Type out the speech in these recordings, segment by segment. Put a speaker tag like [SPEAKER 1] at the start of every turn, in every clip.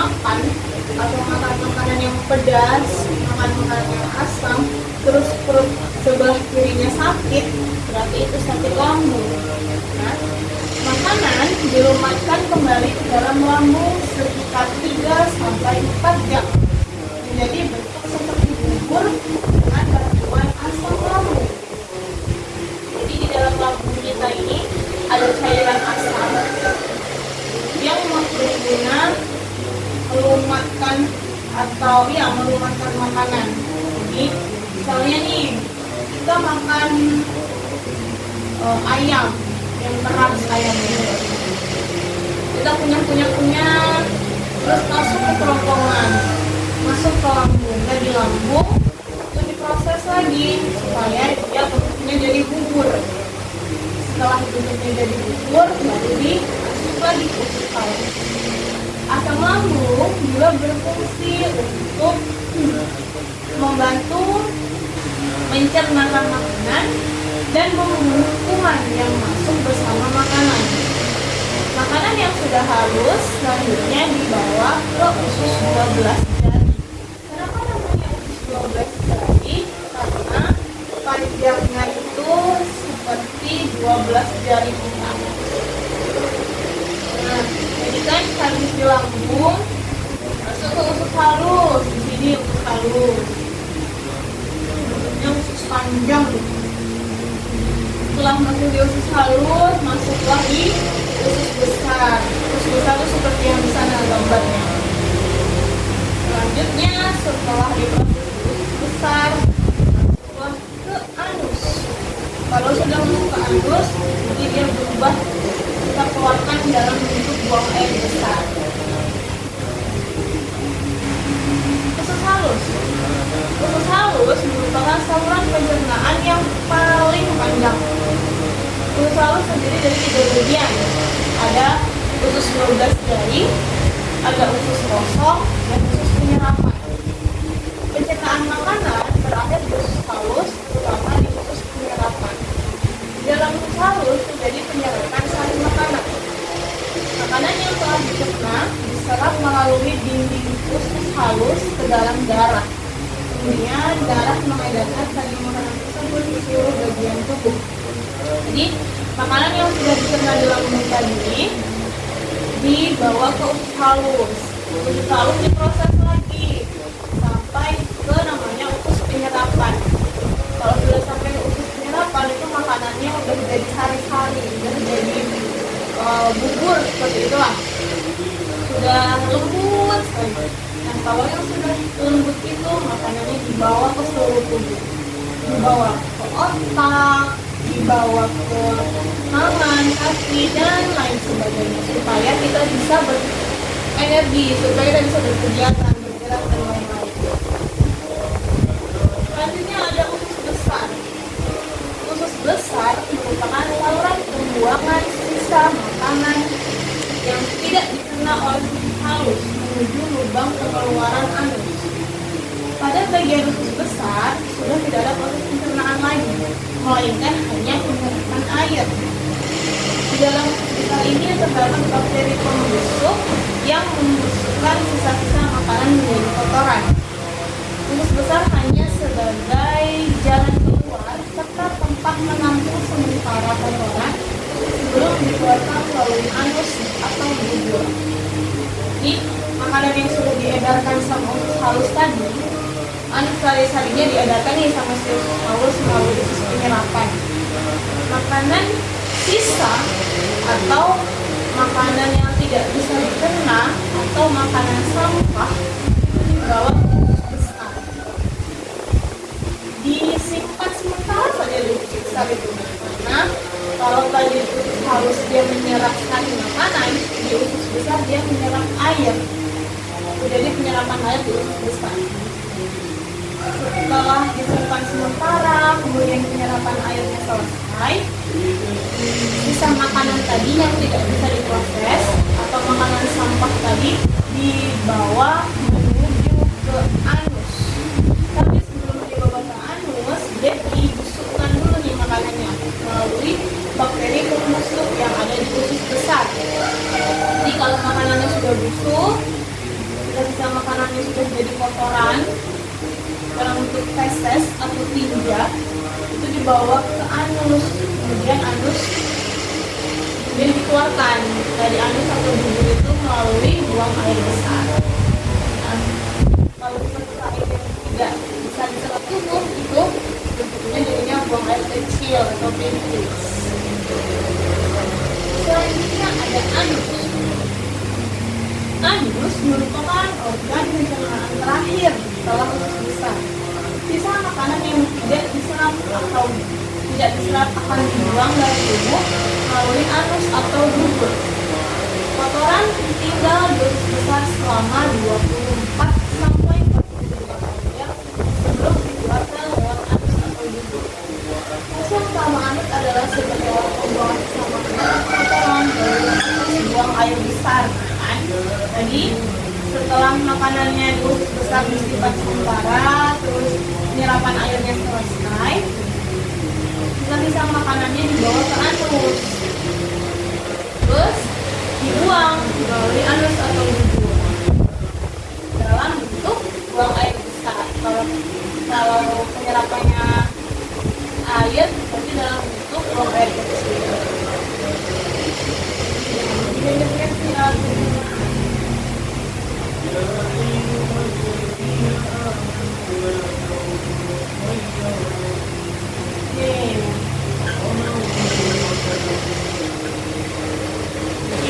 [SPEAKER 1] makan atau makan makanan yang pedas, makan makanan yang asam, terus perut sebelah kirinya sakit, berarti itu sakit lambung. Nah, makanan dilumatkan kembali ke dalam lambung sekitar 3 sampai 4 jam menjadi bentuk seperti bubur dengan bantuan asam lambung. Jadi di dalam lambung kita ini ada cairan asam yang berguna melumatkan atau melumatkan makanan. Jadi misalnya nih kita makan ayam yang keras ayamnya, kita punya terus masuk ke kerongkongan, masuk ke lambung, dan di lambung itu diproses lagi supaya dia bentuknya jadi bubur. Setelah bentuknya jadi bubur, baru dimasuk lagi ke usus halus. Asam lambung juga berfungsi untuk membantu mencernakan makanan dan membunuh kuman yang masuk bersama makanan. Makanan yang sudah halus selanjutnya dibawa ke usus 12 jari. Kenapa namanya usus 12 jari? Karena panjangnya itu seperti 12 jari kita. Nah, jadi kan habis di lambung masuk ke usus halus. Di sini usus halus. Bentuknya usus panjang. Setelah masuk di usus halus, masuklah di usus besar. Usus besar itu seperti yang di sana gambarnya. Selanjutnya setelah diproses di usus besar, masuklah ke anus. Kalau sudah masuk ke anus, nanti dia berubah, kita keluarkan dalam bentuk buang air besar. Usus halus. Usus halus merupakan saluran pencernaan yang paling panjang. Usus halus terdiri dari 3 bagian. Ada usus 12 jari, ada usus kosong, dan usus penyerapan. Pencernaan makanan berakhir di usus halus, terutama di usus penyerapan. Di dalam usus halus terjadi penyerapan sari makanan. Makanan yang telah dicerna diserap melalui dinding usus halus ke dalam darah. Kemudian darah mengedarkan sari makanan tersebut di seluruh bagian tubuh. Jadi makanan yang sudah dicerna di lambung tadi dibawa ke usus halus. Usus halus diproses lagi sampai ke namanya usus penyerapan. Kalau sudah sampai ke usus penyerapan itu makanannya udah jadi sari-sari, udah jadi bubur seperti itulah. Sudah lembut sekali. Nah, kalau yang sudah lembut itu makanannya dibawa ke seluruh tubuh, dibawa ke otak, dibawa ke tangan, kaki, dan lain sebagainya supaya kita bisa berenergi, supaya kita bisa berkegiatan, bergerak, dan lain-lain. Selanjutnya ada usus besar. Usus besar merupakan saluran pembuangan sisa makanan yang tidak dicerna oleh usus halus menuju lubang pengeluaran anus. Pada bagian usus besar sudah tidak ada proses pencernaan lagi, melainkan hanya penyerapan air. Di dalam usus besar ini terdapat bakteri pembusuk yang membusukkan sisa-sisa makanan menjadi kotoran. Usus besar hanya sebagai jalan keluar serta tempat menampung sementara kotoran sebelum dikeluarkan melalui anus atau bubur. Jadi makanan yang sudah diedarkan sama usus halus tadi, anus sari-sarinya diedarkan nih sama si usus halus melalui usus penyerapan. Makanan sisa atau makanan yang tidak bisa dicerna atau makanan sampah itu dibawa ke usus besar. Disimpan sementara saja di usus besar itu. Karena kalau tadi usus halus dia menyerap sari makanan, di usus besar dia menyerap air. Jadi penyerapan air di usus besar. Setelah disimpan sementara, kemudian penyerapan airnya selesai, sisa makanan tadi yang tidak bisa diproses atau makanan sampah tadi dibawa menuju ke anus. Tapi sebelum dibawa ke anus, dia dibusukkan dulu nih makanannya melalui bakteri pembusuk yang ada di usus besar. Jadi kalau makanannya sudah busuk, jika sisa makanannya sudah jadi kotoran dalam bentuk feses atau tinja, itu dibawa ke anus, kemudian dikeluarkan dari anus atau bubur itu melalui buang air besar. Nah, kalau seperti air yang tidak bisa diserap tubuh itu bentuknya jadinya buang air kecil atau pipis. Selanjutnya ada anus. Anus merupakan organ pencernaan terakhir setelah usus besar. Sisa makanan yang tidak diserap akan dibuang dari tubuh melalui anus atau bubur. Kotoran tinggal di usus besar selama 24 sampai 48 jam sebelum dikeluarkan lewat anus atau bubur. Fungsi utama anus adalah sebagai alat pembuangan sisa makanan kotoran dari buang air besar. Jadi setelah makanannya di usus besar disimpan sementara, terus penyerapan airnya selesai, sisa makanannya dibawa ke anus, terus dibuang melalui anus atau bubur dalam bentuk buang air besar. Kalau penyerapannya air, berarti dalam bentuk buang air kecil.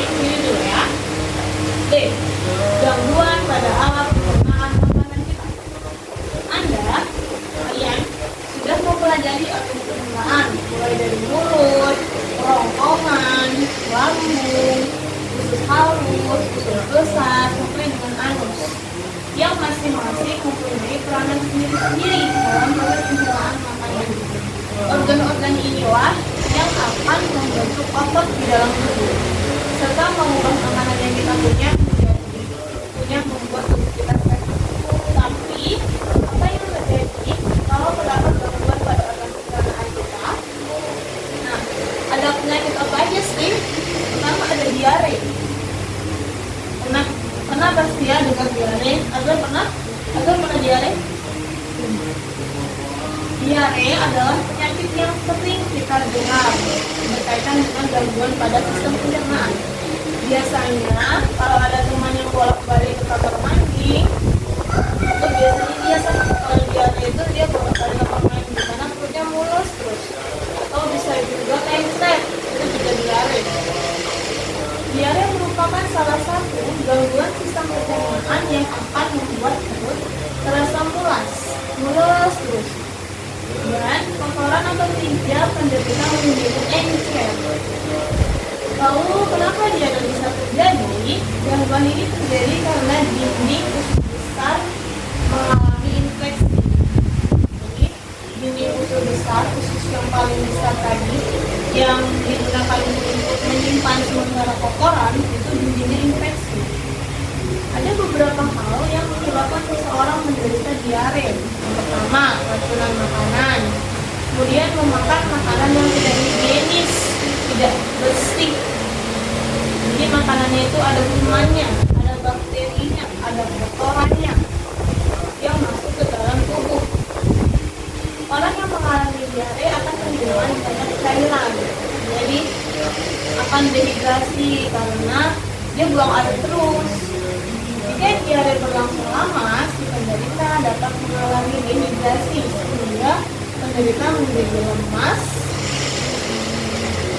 [SPEAKER 1] Ini dulu ya. D. Gangguan pada alat pencernaan makanan kita. Kalian sudah mempelajari organ pencernaan mulai dari mulut, kerongkongan, lambung, usus halus, usus besar, sampai dengan anus, yang masing-masing mempunyai peranan sendiri-sendiri dalam proses pencernaan makanan. Organ-organ inilah yang akan membentuk otot di dalam tubuh, serta mengubah makanan yang kita membuat tubuh kita sehat. Tapi apa yang terjadi kalau terdapat gangguan pada organ pencernaan kita? Nah, ada penyakit apa aja sih? Pertama ada diare. Pernah pasti ya dengar diare? Atau pernah diare? Diare adalah penyakit yang sering kita dengar berkaitan dengan gangguan pada sistem pencernaan. Biasanya kalau ada teman yang bolak-balik ke kamar mandi, itu biasanya dia kalau diare itu dia bolak-balik ke kamar mandi karena perutnya mulus terus, atau bisa juga lengket, itu juga diare. Diare merupakan salah satu gangguan sistem pencernaan yang akan membuat perut terasa mulus terus. Dan kotoran atau tinja penderita menjadi encer. Lalu kenapa diare bisa terjadi? Gangguan ini terjadi karena dinding usus besar mengalami infeksi. Jadi dinding usus besar, usus yang paling besar tadi, yang digunakan untuk menyimpan sementara kotoran, itu dindingnya infeksi. Ada beberapa hal yang menyebabkan seseorang menderita diare. Yang pertama, keracunan makanan. Kemudian memakan makanan yang tidak higienis, tidak bersih. Jadi makanannya itu ada kumannya, ada bakterinya, ada kotorannya yang masuk ke dalam tubuh. Orang yang mengalami diare akan kehilangan banyak cairan. Jadi akan dehidrasi karena dia buang air terus. Jika diare berlangsung lama, si penderita dapat mengalami dehidrasi sehingga penderita menjadi lemas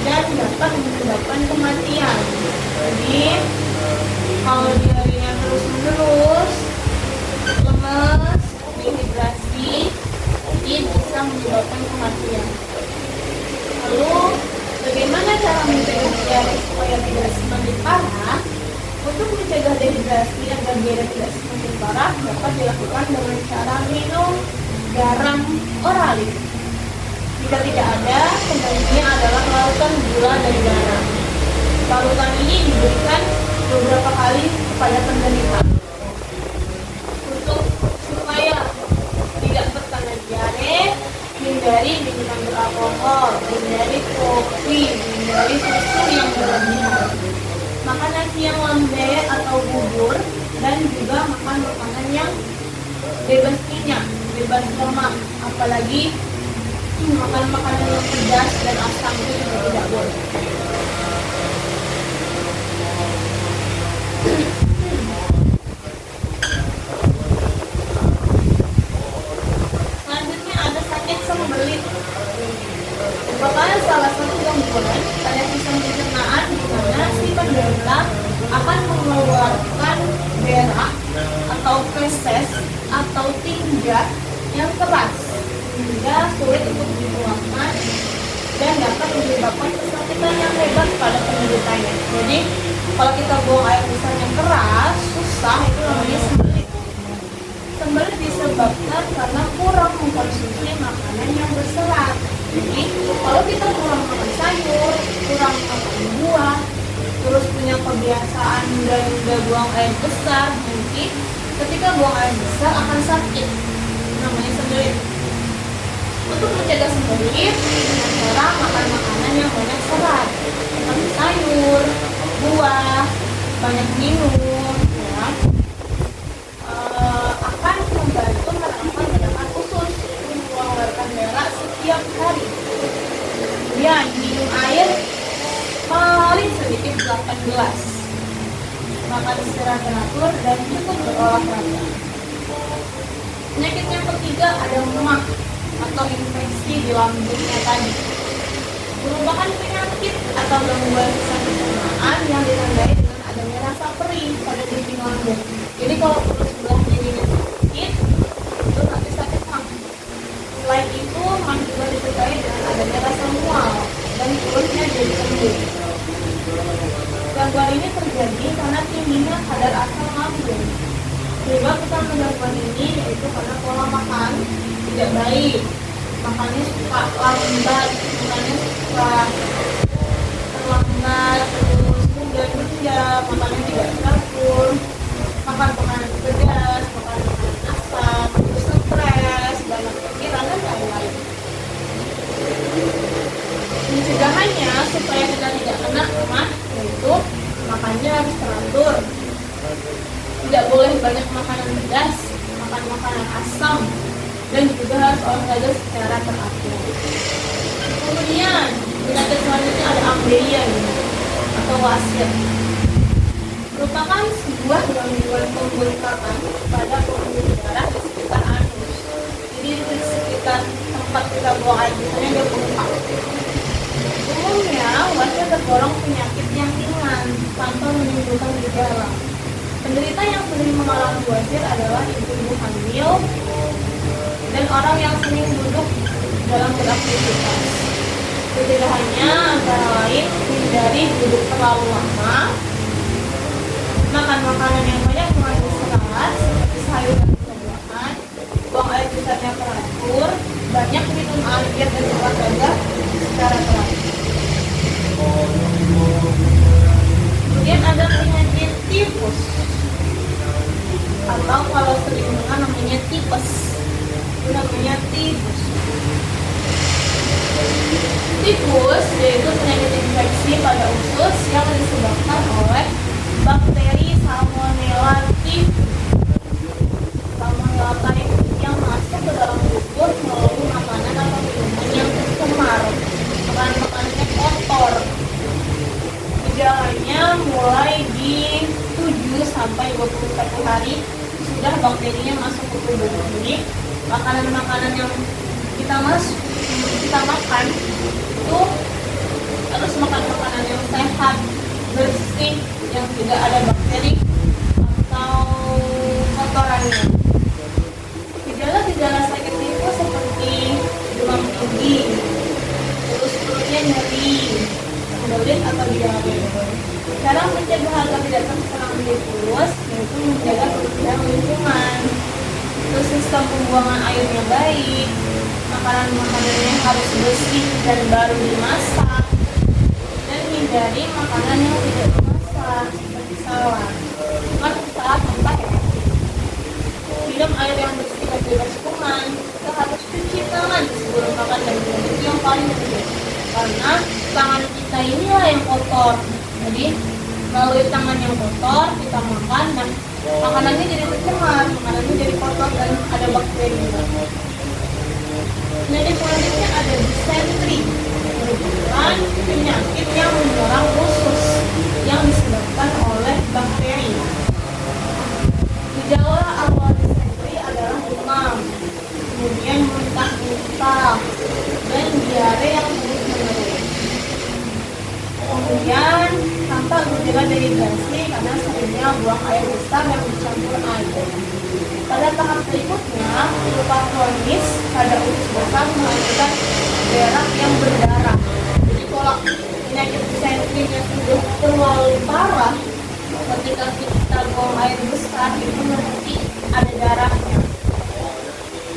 [SPEAKER 1] dan dapat menyebabkan kematian. Jadi kalau diarenya terus-menerus, lemas, dehidrasi, ini bisa menyebabkan kematian. Lalu bagaimana cara mencegah diare supaya tidak semakin parah? Untuk mencegah dehidrasi agar diare tidak semakin parah dapat dilakukan dengan cara minum garam oralis. Jika tidak ada, penggantinya adalah larutan gula dan garam. Larutan ini diberikan beberapa kali kepada penderita untuk supaya tidak terkena diare. Hindari minuman beralkohol, hindari kopi, hindari susu yang berlebihan. Makan nasi yang lembek atau bubur dan juga makan makanan yang bebas minyak, bebas lemak, apalagi makan makanan yang pedas dan asam itu juga tidak boleh. Selanjutnya ada sakit sembelit. Merupakan salah satu gangguan pada sistem pencernaan di mana si penderita akan mengeluarkan berak atau feses atau tinja yang keras hingga sulit untuk dikeluarkan dan dapat menyebabkan kesakitan yang hebat pada penderitanya. Jadi kalau kita buang air besar yang keras, susah, itu namanya sembelit. Sembelit disebabkan karena kurang mengkonsumsi makanan yang berserat. Jadi kalau kita kurang makan sayur, kurang makan buah, terus punya kebiasaan dan udah buang air besar, nanti ketika buang air besar akan sakit, namanya sembelit. Untuk mencegah sembelit dengan cara makan makanan yang banyak serat, seperti sayur, buah, banyak minum, ya, akan membantu merangsang gerakan usus mengeluarkan berak setiap hari. Kemudian minum air paling sedikit 8 gelas, makan secara teratur dan cukup berolahraga. Penyakit yang ketiga ada lemah atau infeksi di lambungnya tadi. Merupakan penyakit atau gangguan sistem pencernaan yang ditandai dengan adanya rasa perih pada dinding lambung. Jadi kalau perut sebelahnya ini sakit, itu nanti sakit mah. Selain itu, mah juga disertai dengan adanya rasa mual dan perutnya jadi kembung. Gangguan ini terjadi karena tingginya kadar asam lambung. Penyebab utama gangguan ini yaitu karena pola makan tidak baik, makannya suka lambat, makannya suka terlambat, terus menunda, makannya tidak teratur, makan makanan pedas, makan makanan asam, terus stres, banyak pikiran dan lain-lain. Pencegahannya supaya kita tidak kena mah yaitu makannya harus teratur, tidak boleh banyak makanan pedas, makan makanan asam, dan juga harus olahraga secara teratur. Kemudian penyakit selanjutnya ada ambeien atau wasir. Merupakan sebuah gangguan pembengkakan pada pembuluh darah di sekitar anus. Jadi di sekitar tempat kita buang air biasanya dia bengkak. Umumnya wasir tergolong penyakit yang ringan tanpa menimbulkan gejala. Penderita yang sering mengalami wasir adalah ibu-ibu hamil dan orang yang sering duduk dalam beraktivitas. Pencegahannya antara lain hindari duduk terlalu lama, makan makanan yang banyak mengandung serat seperti sayur dan buah-buahan, buang air besarnya teratur, banyak minum air dan olahraga secara teratur. Kemudian ada penyakit tifus atau kalau sering dengar namanya tipes. Namanya tifus. Tifus yaitu penyakit infeksi pada usus yang disebabkan oleh bakteri Salmonella typhus. Salmonella typhus yang masuk ke dalam tubuh melalui makanan atau minuman yang tercemar, makanan-makanannya kotor. Gejalanya mulai di 7 sampai 21 hari sudah bakterinya masuk ke tubuh. Jadi makanan-makanan yang kita makan itu harus makan makanan yang sehat, bersih, yang tidak ada bakteri atau kotorannya. Gejala-gejala sakit tifus seperti demam tinggi, terus perutnya nyeri, sembelit atau diare. Cara mencegah agar tidak terserang tifus yaitu menjaga kebersihan lingkungan. Terus sistem pembuangan airnya baik, makanan-makanannya harus bersih dan baru dimasak, dan hindari makanan yang tidak dimasak seperti salad. Kan saat mentah ya. Minum air yang bersih dan bebas kuman. Kita harus cuci tangan sebelum makan dan minum, itu yang paling penting. Karena tangan kita inilah yang kotor. Jadi melalui tangan yang kotor kita makan dan makanannya jadi tercemar, makanannya jadi kotor dan ada bakteri juga. Penyakit selanjutnya ada disentri, merupakan penyakit yang menyerang usus yang disebabkan oleh bakteri. Gejala awal disentri adalah demam, kemudian muntah-muntah, dan diare yang terus-menerus. Kemudian tampak gejala dehidrasi karena seringnya buang air besar yang dicampur air. Pada tahap berikutnya, berupa kronis pada usus besar menghasilkan berak yang berdarah. Jadi kalau penyakit disentri-nya sudah terlalu parah, ketika kita buang air besar itu nanti ada darahnya.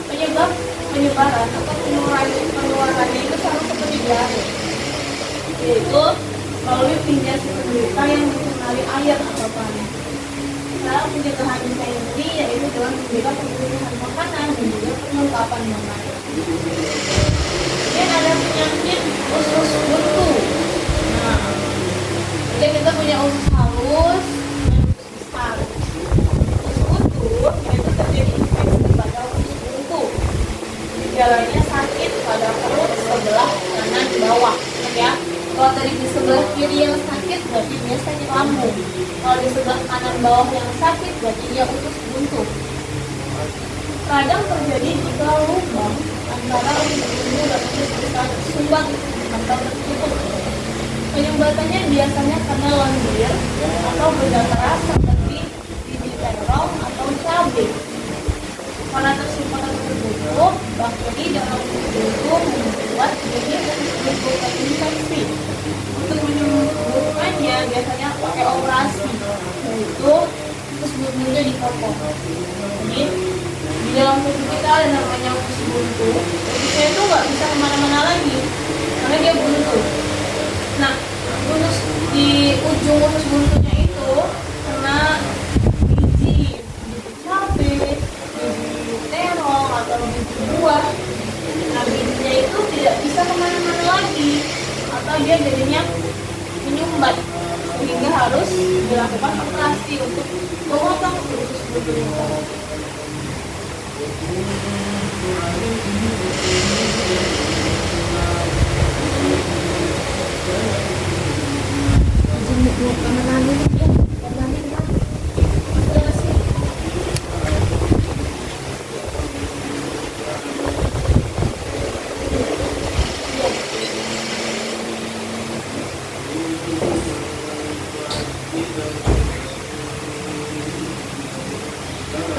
[SPEAKER 1] Penyebab penyebaran atau penularannya itu sama seperti diare, yaitu melalui pinja si penderita yang mengenali air atau panas. Cara pencegahan disentri yaitu dengan menjaga kebersihan makanan dan juga perlengkapan makanan. Kemudian ada penyakit usus buntu. Nah, jadi kita punya usus halus dan usus besar. Usus buntu yaitu terjadi infeksi pada usus buntu. Gejalanya sakit pada perut sebelah kanan bawah, ya. Kalau tadi di sebelah kiri yang sakit berarti dia sakit lambung. Kalau di sebelah kanan bawah yang sakit berarti dia usus buntu. Kadang terjadi jika lubang antara usus buntu dan usus besar tersumbat atau tertutup. Penyumbatannya biasanya karena lendir atau benda keras seperti biji terong atau cabai. Karena tersumbat atau tertutup, bakteri dalam usus buntu membuat biji usus buntu terinfeksi. Untuk menyembuhkannya biasanya pakai operasi, yaitu usus buntunya dipotong. Jadi di dalam tubuh kita ada namanya usus buntu. Ususnya itu nggak bisa kemana-mana lagi karena dia buntu. Nah, di ujung usus buntunya itu kena biji cabai, biji terong atau biji buah. Nah, bijinya itu tidak bisa kemana-mana lagi atau dia jadinya menyumbat, sehingga harus dilakukan operasi untuk memotong usus buntu itu.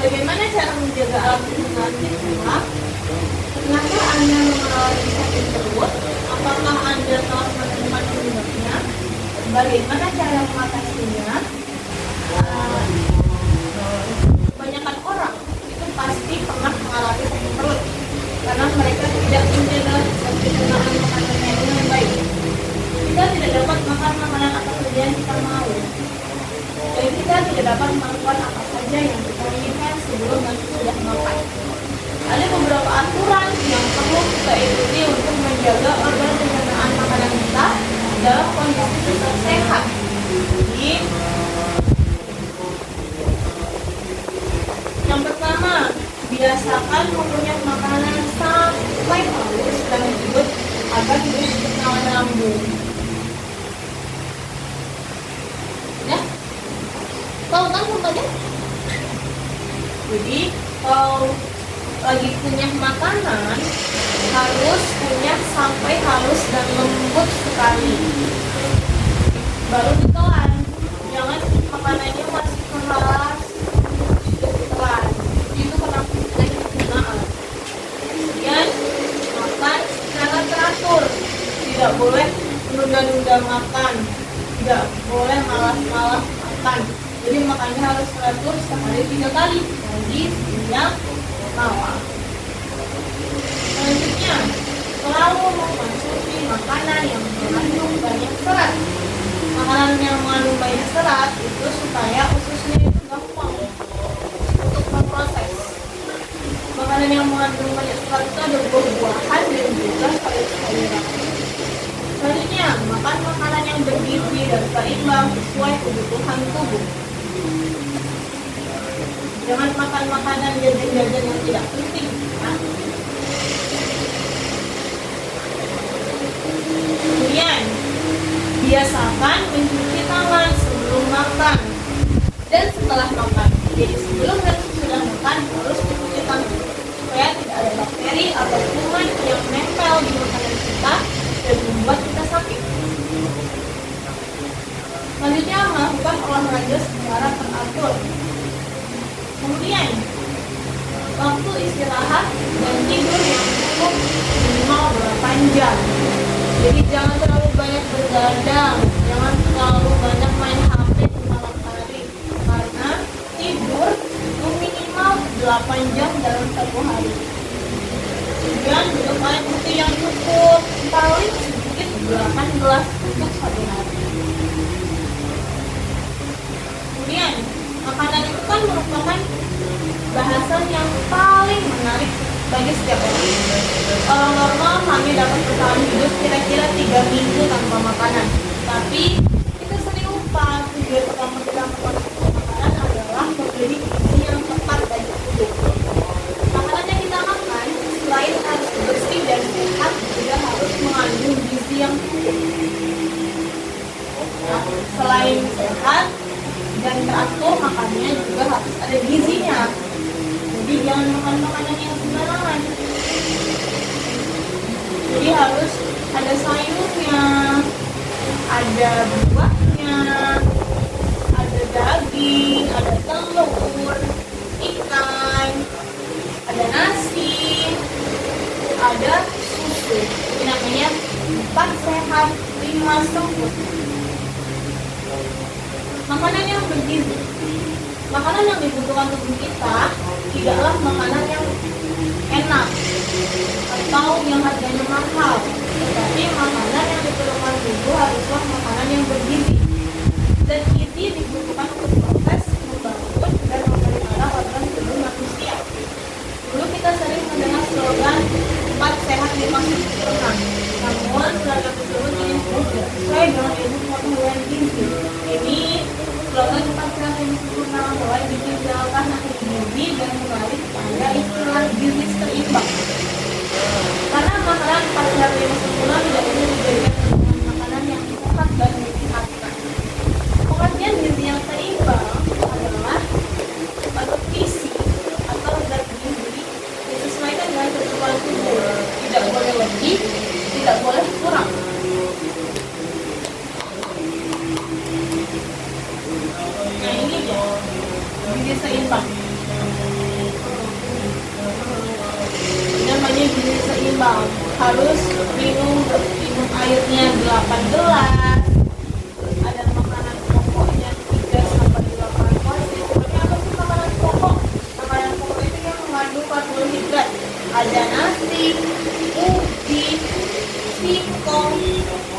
[SPEAKER 1] Bagaimana cara menjaga alat penyakit pula? Kenapa Anda mengalami sakit perut? Apakah Anda telah menemukan penyebabnya? Bagaimana cara mengatasinya? Kebanyakan orang itu pasti pernah mengalami sakit perut karena mereka tidak menjaga pencernaan makanannya dengan baik. Kita tidak dapat makan makanan apa saja yang kita mau, dan kita tidak dapat melakukan apa saja yang kita inginkan sebelum nanti sudah makan. Ada beberapa aturan yang perlu kita ikuti untuk menjaga organ pencernaan makanan kita dalam kondisi tetap sehat. Jadi, yang pertama, biasakan mengunyah makanan sampai halus dan lembut agar tidak terkena lambung. Ya, tahu kan contohnya? Jadi, kalau lagi kunyah makanan harus kunyah sampai halus dan lembut sekali, baru ditelan. Jangan makanannya masih keras sudah ditelan, itu karena penyakit pencernaan. Kemudian makan secara teratur, tidak boleh menunda-nunda makan, tidak boleh malas-malas makan. Jadi makannya harus teratur sehari 3 kali, pagi, siang, malam. Selanjutnya, selalu mengkonsumsi makanan yang mengandung banyak serat. Makanan yang mengandung banyak serat itu supaya ususnya itu gampang untuk memproses. Makanan yang mengandung banyak serat itu ada buah-buahan dan juga sayur-sayuran. Selanjutnya, makan makanan yang bergizi dan seimbang sesuai kebutuhan tubuh. Jangan makan makanan jajan-jajan yang tidak penting. Nah. Kemudian, biasakan mencuci tangan sebelum makan dan setelah makan. Jadi sebelum dan sesudah makan harus mencuci tangan supaya tidak ada bakteri atau kuman yang nempel di makanan kita dan membuat kita sakit. Selanjutnya, melakukan olahraga secara teratur. Kemudian, waktu istirahat dan tidur yang cukup minimal 8 jam. Jadi jangan terlalu banyak bergadang, jangan terlalu banyak main HP di malam hari, karena tidur itu minimal 8 jam dalam satu hari. Kemudian minum air putih yang cukup, paling sedikit 8 gelas untuk satu hari. Kemudian makanan itu kan merupakan bahasan yang paling menarik bagi setiap orang. Orang normal hanya dapat bertahan hidup kira-kira 3 minggu tanpa makanan. Tapi kita sering lupa tujuan utama kita mengkonsumsi makanan adalah memberi gizi yang tepat bagi tubuh. Makanan yang kita makan selain harus bersih dan sehat, juga harus mengandung gizi yang cukup. Nah, selain sehat dan teratur makannya juga harus ada gizinya. Jadi jangan makan makanan yang sembarangan. Jadi harus ada sayurnya, ada buahnya, ada daging, ada telur, ikan, ada nasi, ada susu. Ini namanya 4 sehat, 5 sempurna. Makanan yang bergizi. Makanan yang dibutuhkan tubuh kita tidaklah makanan yang enak atau yang harganya mahal, tetapi makanan yang diperlukan tubuh haruslah makanan yang bergizi. Dan gizi dibutuhkan untuk proses membangun dan memelihara organ tubuh manusia. Dulu kita sering mendengar slogan 4 sehat 5 sempurna. Namun slogan tersebut ingin berubah sesuai dengan ilmu pengetahuan gizi. Ini slogan 4 sehat 5 sempurna mulai ditinggalkan ahli gizi dan kembali pada istilah gizi seimbang. Karena makanan 4 sehat 5 sempurna tidak perlu dijadikan dengan makanan yang sehat dan menyehatkan. Pengertian gizi yang seimbang adalah nutrisi atau zat gizi disesuaikan dengan kebutuhan tubuh, tidak boleh lebih, tidak boleh kurang. Nah ini ya, gizi seimbang. Namanya gizi seimbang. Harus minum airnya 8 gelas. Ada makanan pokoknya 3 sampai 8 porsi. Sebenarnya apa sih makanan pokok? Makanan pokok itu yang mengandung karbohidrat. Ada nasi, ubi, singkong,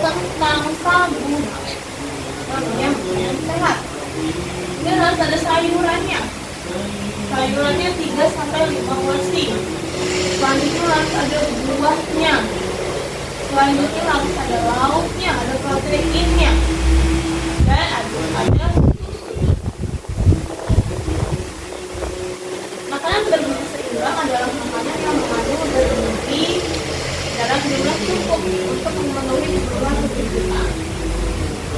[SPEAKER 1] kentang, sagu. Namanya makanan sehat. Dan harus ada sayurannya. Sayurannya 3 sampai 5 porsi. Selanjutnya harus ada buahnya. Selanjutnya harus ada lauknya, ada proteinnya. Dan ada susu. Makanan bergizi seimbang adalah makanan yang mengandung bergizi dalam jumlah cukup untuk memenuhi kebutuhan tubuh kita.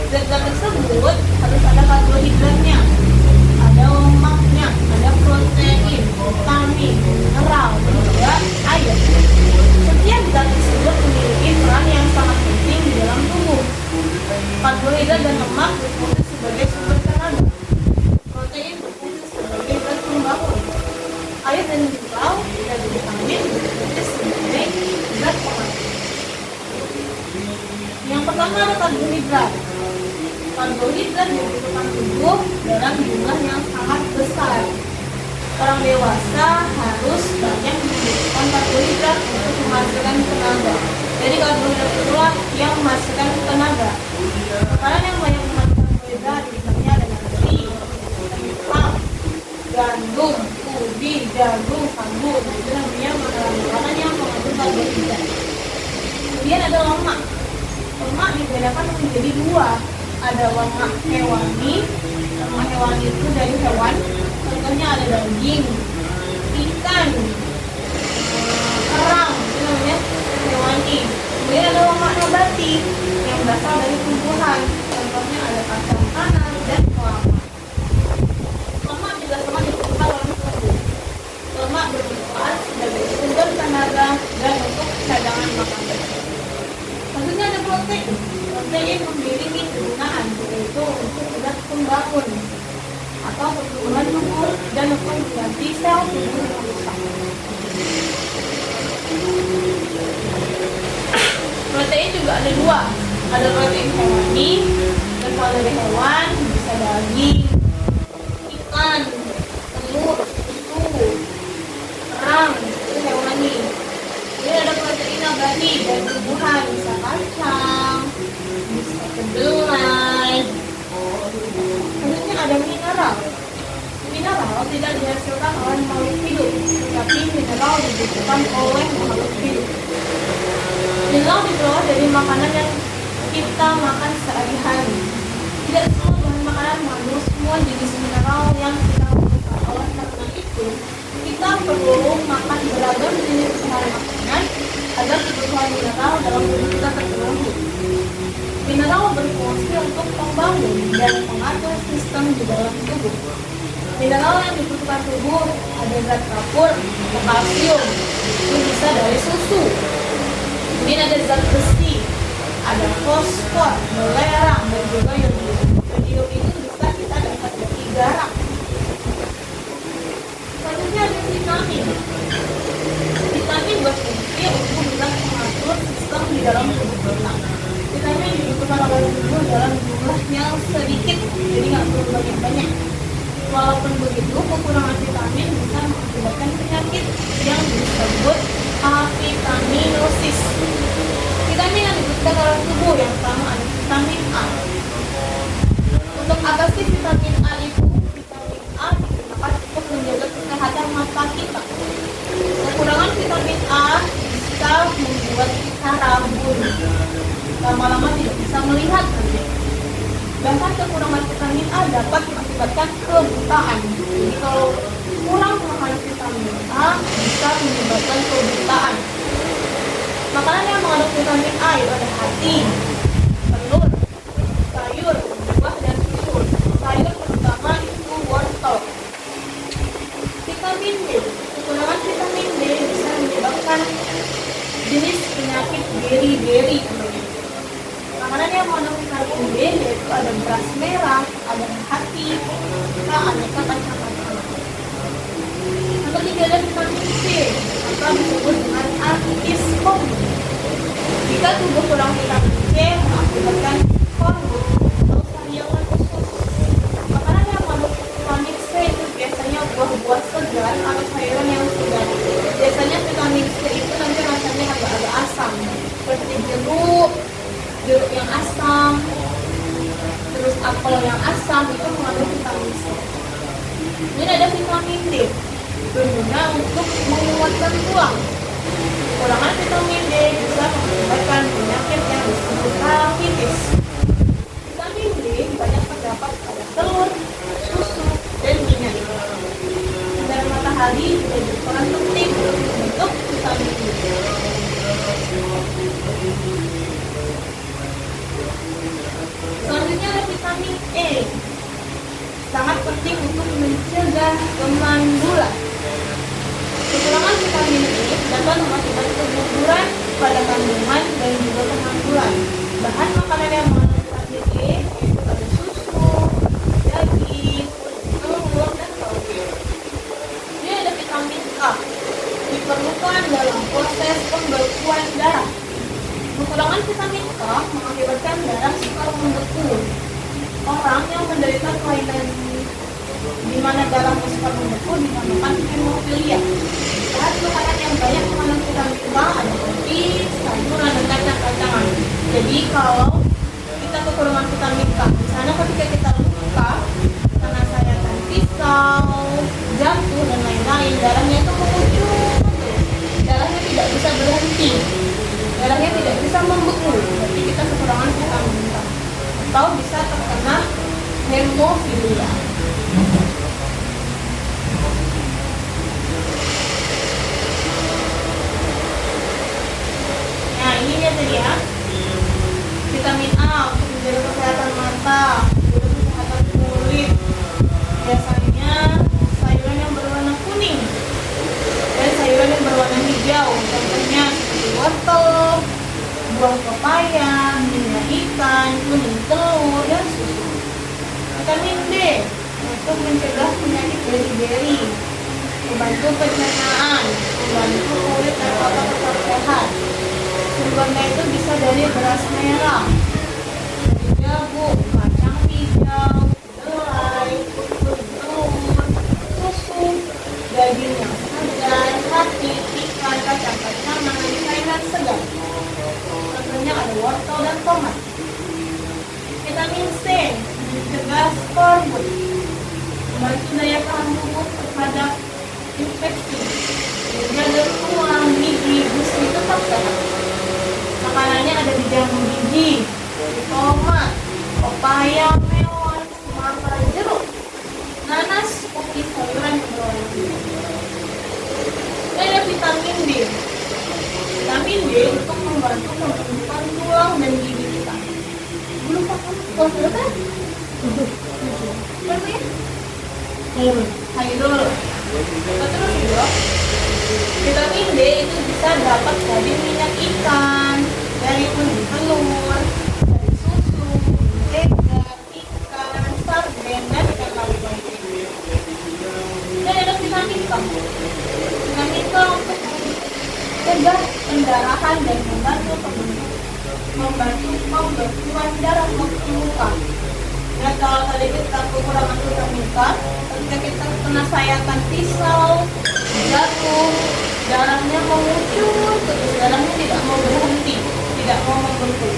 [SPEAKER 1] Zat-zat tersebut harus ada karbohidratnya, ada lemaknya, ada protein, vitamin, mineral, dan juga air. Setiap zat tersebut memiliki peran yang sangat penting di dalam tubuh. Karbohidrat dan lemak berfungsi sebagai sumber tenaga. Protein berfungsi sebagai zat pembangun. Air dan mineral dan vitamin berfungsi sebagai zat pengatur. Yang pertama ada karbohidrat. Karbohidrat dibutuhkan tubuh dalam jumlah yang sangat besar. Orang dewasa harus banyak membutuhkan karbohidrat untuk menghasilkan tenaga. Jadi karbohidrat itulah yang menghasilkan tenaga. Makanan yang banyak mengandung karbohidrat misalnya ada nasi, kentang, gandum, ubi, jagung, sagu. Itu namanya makanan yang mengandung karbohidrat. Kemudian ada lemak. Lemak dibedakan menjadi 2. Ada lemak hewani. Lemak hewani itu dari hewan. Contohnya ada daging, ikan, kerang, itu namanya hewani. Kemudian ada lemak nabati yang berasal dari tumbuhan. Contohnya ada kacang tanah dan kelapa. Lemak juga sama diperlukan oleh tubuh. Lemak bermanfaat sebagai sumber tenaga dan untuk cadangan makanan. Selanjutnya ada protein. Protein memiliki kegunaan yaitu untuk zat pembangun atau pertumbuhan tubuh dan untuk mengganti sel tubuh yang rusak. Protein juga ada dua, ada protein hewani, berasal dari hewan, bisa daging, ikan, telur, susu, kerang, itu hewani. Jadi ada protein nabati dari tumbuhan, bisa kacang, bisa kedelai. Selanjutnya ada mineral. Mineral tidak dihasilkan oleh makhluk hidup, tapi mineral dibutuhkan oleh makhluk hidup. Mineral diperoleh dari makanan yang kita makan sehari-hari. Tidak semua bahan makanan mengandung semua jenis mineral yang kita butuhkan. Oleh karena itu, kita perlu makan beragam jenis bahan makanan agar kebutuhan mineral dalam tubuh kita terpenuhi. Mineral berfungsi untuk membangun dan mengatur sistem di dalam tubuh. Mineral yang dibutuhkan tubuh ada zat kapur, kalsium, itu bisa dari susu. Kemudian ada zat besi, ada fosfor, belerang, dan juga yodium. Yodium itu bisa kita dapat dari garam. Selanjutnya ada vitamin. Vitamin berfungsi untuk bisa mengatur sistem di dalam tubuh kita. Vitamin dibutuhkan oleh tubuh dalam jumlah yang sedikit, jadi nggak perlu banyak-banyak. Walaupun begitu, kekurangan vitamin bisa mengakibatkan penyakit yang disebut avitaminosis. Vitamin yang dibutuhkan oleh tubuh yang pertama ada vitamin A. Untuk apa sih vitamin A itu? Vitamin A digunakan untuk menjaga kesehatan mata kita. Kekurangan vitamin A bisa membuat kita rabun, lama-lama tidak bisa melihat nanti. Bahkan kekurangan vitamin A dapat mengakibatkan kebutaan. Jadi kalau kurang makanan vitamin A bisa menyebabkan kebutaan. Makanan yang mengandung vitamin A itu ada hati, telur, sayur, buah, dan susu. Sayur pertama itu wortel. Vitamin D. Kekurangan vitamin D bisa menyebabkan jenis penyakit beri-beri. Makanan yang mengandung vitamin D yaitu ada beras merah, ada hati, aneka kacang-kacangan. Yang ketiga ada vitamin C atau disebut dengan antiskom. Jika tubuh kurang vitamin C mengakibatkan korbut atau sariawan usus. Makanan yang mengandung vitamin C itu biasanya buah-buah segar atau sayuran yang segar. Biasanya vitamin C itu nanti rasanya agak-agak asam, seperti jeruk yang asam, terus apel yang asam, itu mengandung vitamin C. Kemudian ada vitamin D, berguna untuk menguatkan tulang. Kekurangan vitamin D bisa mengakibatkan penyakit yang disebut rakitis. Vitamin D banyak terdapat pada telur, susu, dan minyak. Dan matahari juga berperan penting untuk vitamin D. Selanjutnya ada vitamin E. Sangat penting untuk mencegah kemandulan. Kekurangan vitamin E dapat mengakibatkan keguguran pada kandungan dan juga kemandulan. Bahan makanan yang mengandung vitamin E yaitu ada susu, daging, telur, dan telur. Ini ada vitamin K. Diperlukan dalam proses pembekuan darah. Kekurangan vitamin K mengakibatkan darah suka membeku. Orang yang menderita kelainan di mana darahnya suka membeku dinamakan hemofilia. Bahan makanan yang banyak mengandung vitamin K ada roti, sayuran, dan kacang-kacangan. Jadi kalau kita kekurangan vitamin K, misalnya ketika kita luka karena sayatan pisau, jatuh, dan lain-lain, darahnya itu mengucur, darahnya tidak bisa berhenti. Darahnya tidak bisa membeku, berarti kita kekurangan vitamin K atau bisa terkena hemofilia. buah pepaya, minyak ikan, kuning telur, dan susu. Vitamin D untuk mencegah penyakit beri-beri, membantu pencernaan, membantu kulit dan otot tetap sehat. Sumbernya itu bisa dari beras merah, dari jagung, kacang hijau, kedelai, telur, susu, daging yang segar, hati, ikan, kacang-kacangan, sayuran segar. Contohnya ada wortel dan tomat. Vitamin C mencegah skorbut, membantu daya tahan tubuh terhadap infeksi, menjaga tulang, gigi, gusi tetap sehat. Makanannya ada di jamu biji, di tomat, pepaya, melon, semangka, jeruk, nanas, kopi, sayuran yang berwarna biru. Dan ada vitamin D. Vitamin D untuk membantu pembentukan tulang dan gigi kita. Belum paham? Oh, berapa? Berapa ya? Hairul. Terus juga, vitamin D itu bisa dapat dari minyak ikan, dari kuning telur, dari susu, mentega, ikan, sarden, dan ikan laut. Dan ada vitamin K. Vitamin K untuk mencegah pendarahan dan membantu pembekuan darah waktu luka. Dan kalau tadi kita kekurangan vitamin K, ketika kita kena sayatan pisau, jatuh, darahnya mengucur, terus darahnya tidak mau berhenti, tidak mau membentuk.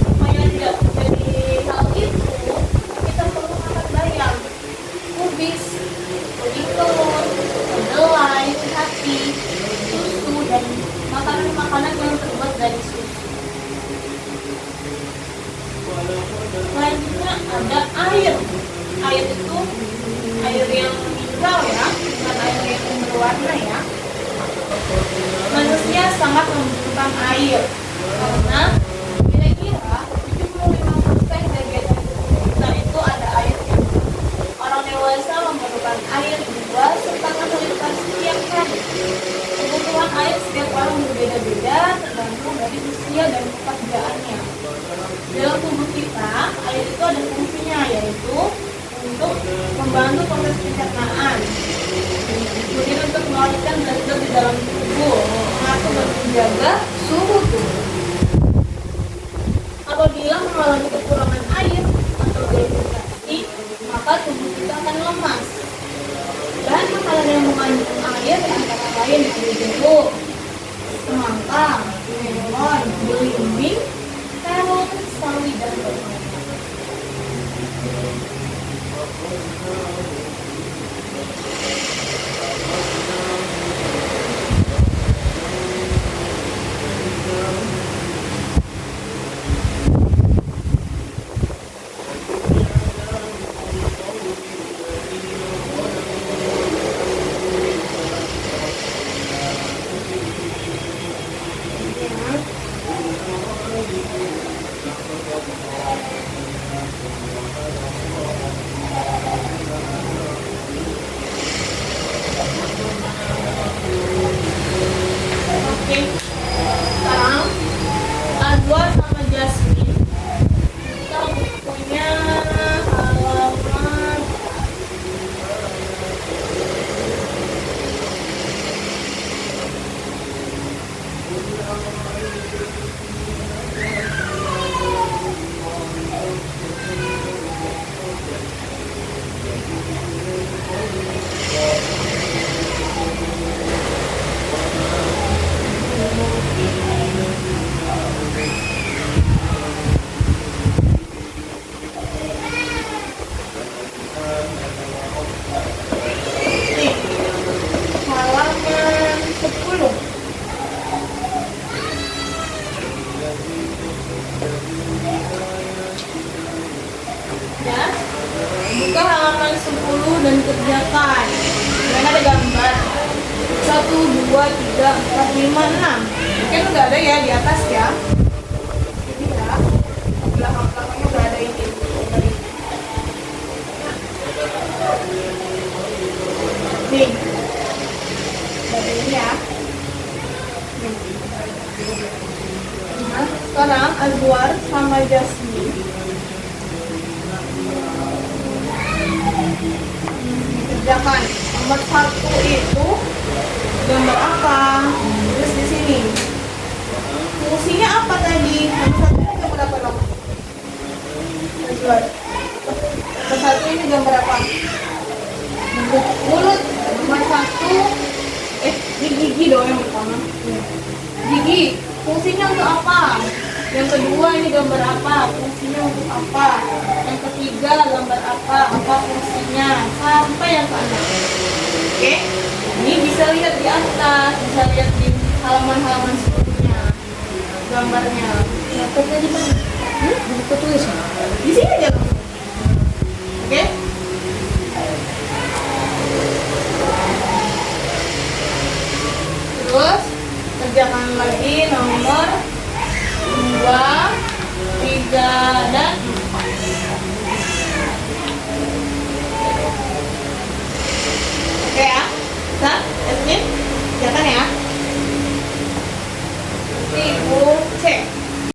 [SPEAKER 1] Supaya tidak terjadi hal itu, kita perlu makan bayam, kubis, kuning telur, kedelai, hati, susu, dan makanan-makanan yang terbuat dari susu. Selanjutnya ada air. Air itu air yang mineral ya, bukan air yang berwarna ya. Manusia sangat membutuhkan air karena kira-kira 75% dari kita itu ada airnya. Orang dewasa memerlukan air 2,5 liter setiap hari. Kebutuhan air setiap orang berbeda-beda tergantung dari usia dan pekerjaannya. Dalam tubuh kita, air itu ada fungsinya, yaitu untuk membantu proses pencernaan, kemudian untuk mengalirkan zat-zat di dalam tubuh, mengatur dan menjaga suhu tubuh. Apabila mengalami kekurangan air atau dehidrasi, maka tubuh kita akan lemas. Bahan makanan yang mengandung air antara lain ada jeruk, semangka, melon, belimbing, terong, sawi, dan lain-lain. Oke, sekarang Adwa sama Jasmine kita punya halaman halaman 10. Ya, buka halaman 10 dan kerjakan. Dan ada gambar 1, 2, 3, 4, 5, 6. Mungkin udah ada ya di atas ya. Ini ya, belakang-belakangnya udah ada ini. Nih, ada ini ya. Nih. Azwar sama Jasmine. Kerjakan. Nomor 1 itu gambar apa? Terus di sini. Fungsinya apa tadi? Nomor 1 ini gambar apa dong? Azwar. Nomor 1 ini gambar apa? Mulut. Nomor 1 ini gigi dong yang pertama. Gigi. Fungsinya untuk apa? Yang kedua ini gambar apa? Fungsinya untuk apa? Yang ketiga gambar apa? Apa fungsinya? Sampai yang keenam. Oke? Ini bisa lihat di atas, bisa lihat di halaman-halaman sebelumnya gambarnya.
[SPEAKER 2] Dapat tadi Bang. Buku tulis.
[SPEAKER 1] Di sini aja.